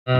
Ngayong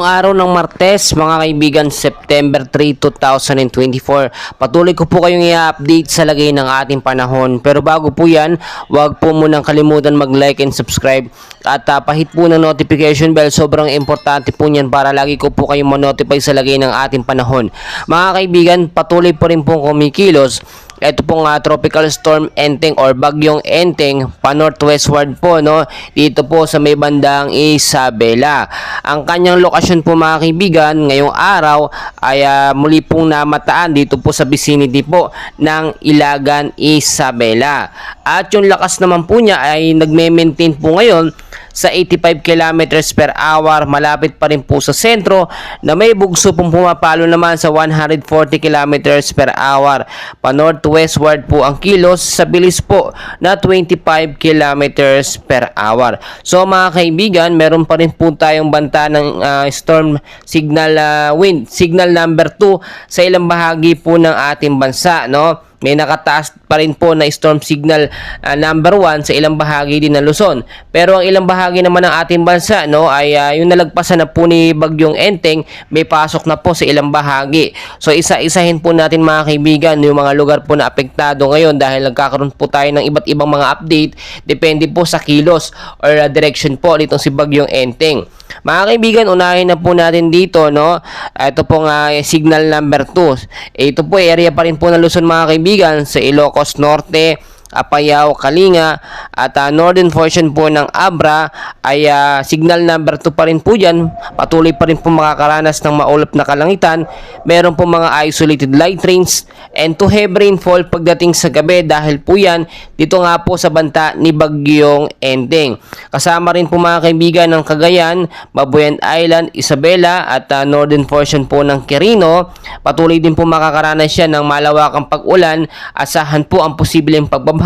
araw ng Martes, mga kaibigan, September 3, 2024, patuloy ko po kayong i-update sa lagay ng ating panahon. Pero bago po yan, huwag po munang kalimutan mag-like and subscribe at pahit po ng notification bell. Sobrang importante po niyan para lagi ko po kayong ma-notify sa lagay ng ating panahon. Mga kaibigan, patuloy po rin pong kumikilos. Ito pong tropical storm Enteng or bagyong Enteng pa-northwestward po, no, dito po sa may bandang Isabela. Ang kanyang lokasyon po, mga kaibigan, ngayong araw ay muli pong namataan dito po sa vicinity po ng Ilagan, Isabela. At yung lakas naman po niya ay nagme-maintain po ngayon sa 85 kilometers per hour, malapit pa rin po sa sentro na may bugso pong pumapalo naman sa 140 kilometers per hour. Pa-northwestward po ang kilos sa bilis po na 25 kilometers per hour. So mga kaibigan, meron pa rin po tayong banta ng storm signal wind, signal number 2 sa ilang bahagi po ng ating bansa, no? May nakataas pa rin po na storm signal number 1 sa ilang bahagi din ng Luzon. Pero ang ilang bahagi naman ng ating bansa, no, ay yung nalagpasan na po ni bagyong Enteng, may pasok na po sa ilang bahagi. So isa-isahin po natin, mga kaibigan, yung mga lugar po na apektado ngayon dahil nagkakaroon po tayo ng iba't ibang mga update depende po sa kilos or direction po nitong si bagyong Enteng. Mga kaibigan, unahin na po natin dito, no. Ito pong signal number 2. Ito po area pa rin po ng Luzon, mga kaibigan, sa Ilocos Norte, Apayao, Kalinga at northern portion po ng Abra ay signal number 2 pa rin po dyan. Patuloy pa rin po makakaranas ng maulap na kalangitan. Meron po mga isolated light rains and to heavy rainfall pagdating sa gabi dahil po yan dito nga po sa banta ni bagyong Enteng. Kasama rin po, mga kaibigan, ng Cagayan, Babuyan Island, Isabela at northern portion po ng Quirino. Patuloy din po makakaranas siya ng malawakang pag-ulan. Asahan po ang posibleng pagbaba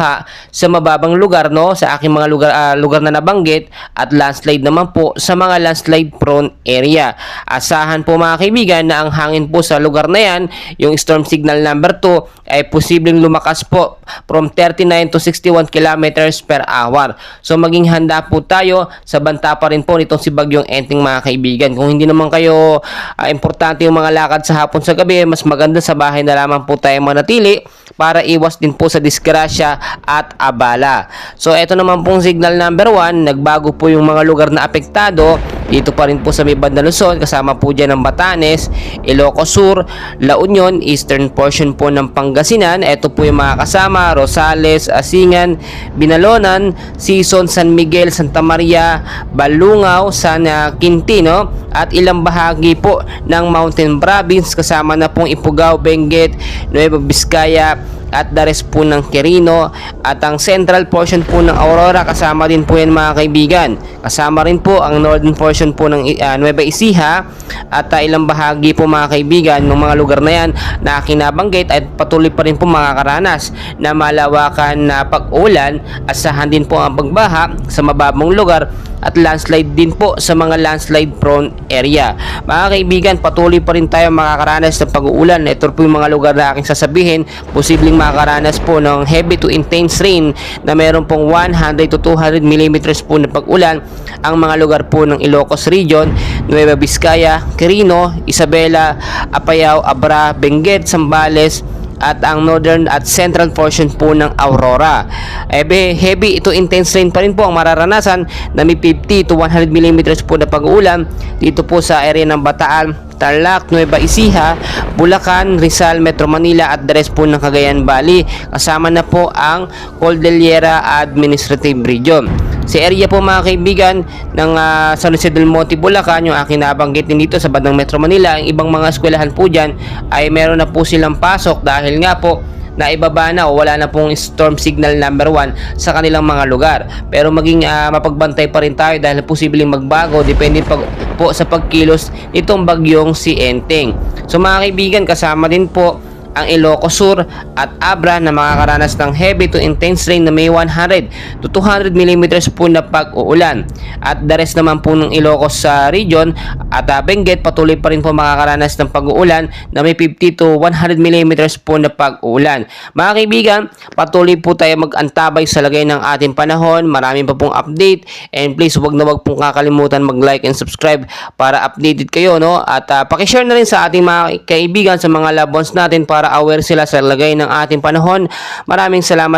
sa mababang lugar, no, sa aking mga lugar na nabanggit, at landslide naman po sa mga landslide prone area. Asahan po, mga kaibigan, na ang hangin po sa lugar na yan, yung storm signal number 2, ay posibleng lumakas po from 39 to 61 kilometers per hour. So maging handa po tayo sa banta pa rin po nitong si bagyong Enteng, mga kaibigan. Kung hindi naman kayo importante yung mga lakad sa hapon sa gabi, mas maganda sa bahay na lamang po tayo manatili para iwas din po sa disgrasya at abala. So ito naman pong signal number 1, nagbago po yung mga lugar na apektado. Dito pa rin po sa may bandang Luzon, kasama po dyan ng Batanes, Ilocos Sur, La Union, eastern portion po ng Pangasinan. Ito po yung mga kasama, Rosales, Asingan, Binalonan, Sison, San Miguel, Santa Maria, Balungaw, San Quintino, at ilang bahagi po ng Mountain Province, kasama na pong Ifugao, Benguet, Nueva Vizcaya, at the rest po ng Quirino, at ang central portion po ng Aurora, kasama din po yan, mga kaibigan. Kasama rin po ang northern portion po ng Nueva Ecija at ilang bahagi po, mga kaibigan, ng mga lugar na yan na kinabanggit at patuloy pa rin po makakaranas na malawakan na pag-ulan. Asahan din po ang pagbaha sa mababang lugar at landslide din po sa mga landslide prone area. Mga kaibigan, patuloy pa rin tayo makakaranas ng pag-uulan. Ito po yung mga lugar na aking sasabihin. Posibleng makakaranas po ng heavy to intense rain na meron pong 100 to 200 millimeters po na pag-ulan. Ang mga lugar po ng Ilocos Region, Nueva Vizcaya, Quirino, Isabela, Apayao, Abra, Benguet, Zambales, at ang northern at central portion po ng Aurora. Heavy to intense rain pa rin po ang mararanasan na may 50 to 100 millimeters po na pag-uulan dito po sa area ng Bataan, Tarlac, Nueva Ecija, Bulacan, Rizal, Metro Manila at the rest po ng Cagayan Valley. Kasama na po ang Cordillera Administrative Region. Sa area po, mga kaibigan, ng San Jose del Monte, Bulacan, yung aking nabanggit din dito sa bandang Metro Manila, ang ibang mga eskwelahan po dyan ay meron na po silang pasok dahil nga po naibaba na o wala na pong storm signal number 1 sa kanilang mga lugar. Pero maging mapagbantay pa rin tayo dahil posibleng magbago depende po sa pagkilos nitong bagyong si Enteng. So mga kaibigan, kasama din po ang Ilocos Sur at Abra na makakaranas ng heavy to intense rain na may 100 to 200 mm po na pag-uulan. At the rest naman po ng Ilocos sa region at Benguet patuloy pa rin po makakaranas ng pag-uulan na may 50 to 100 mm po na pag-uulan. Mga kaibigan, patuloy po tayo mag-antabay sa lagay ng ating panahon. Maraming pa pong update and please wag na wag pong kakalimutan mag-like and subscribe para updated kayo, no? At pakishare na rin sa ating mga kaibigan, sa mga loved ones natin para aware sila sa lagay ng ating panahon. Maraming salamat.